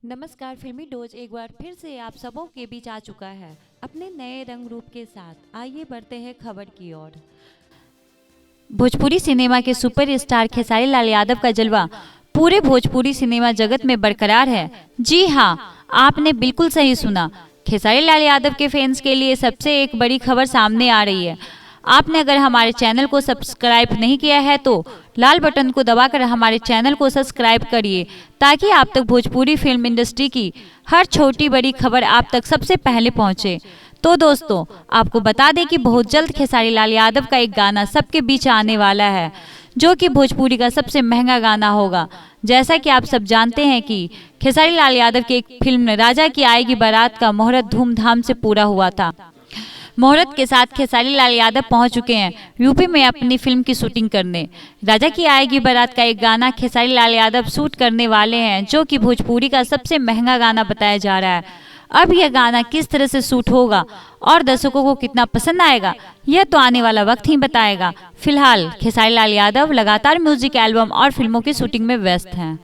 नमस्कार। फिल्मी डोज एक बार फिर से आप सबों के बीच आ चुका है अपने नए रंग रूप के साथ। आइए बढ़ते हैं खबर की ओर। भोजपुरी सिनेमा के सुपरस्टार खेसारी लाल यादव का जलवा पूरे भोजपुरी सिनेमा जगत में बरकरार है। जी हाँ, आपने बिल्कुल सही सुना। खेसारी लाल यादव के फैंस के लिए सबसे एक बड़ी खबर सामने आ रही है। आपने अगर हमारे चैनल को सब्सक्राइब नहीं किया है तो लाल बटन को दबाकर हमारे चैनल को सब्सक्राइब करिए, ताकि आप तक भोजपुरी फिल्म इंडस्ट्री की हर छोटी बड़ी खबर आप तक सबसे पहले पहुंचे। तो दोस्तों, आपको बता दें कि बहुत जल्द खेसारी लाल यादव का एक गाना सबके बीच आने वाला है, जो कि भोजपुरी का सबसे महंगा गाना होगा। जैसा कि आप सब जानते हैं कि खेसारी लाल यादव की एक फिल्म राजा की आएगी बारात का मुहूर्त धूमधाम से पूरा हुआ था। मुहूर्त के साथ खेसारी लाल यादव पहुंच चुके हैं यूपी में अपनी फिल्म की शूटिंग करने। राजा की आएगी बारात का एक गाना खेसारी लाल यादव शूट करने वाले हैं, जो कि भोजपुरी का सबसे महंगा गाना बताया जा रहा है। अब यह गाना किस तरह से शूट होगा और दर्शकों को कितना पसंद आएगा, यह तो आने वाला वक्त ही बताएगा। फिलहाल खेसारी लाल यादव लगातार म्यूजिक एल्बम और फिल्मों की शूटिंग में व्यस्त हैं।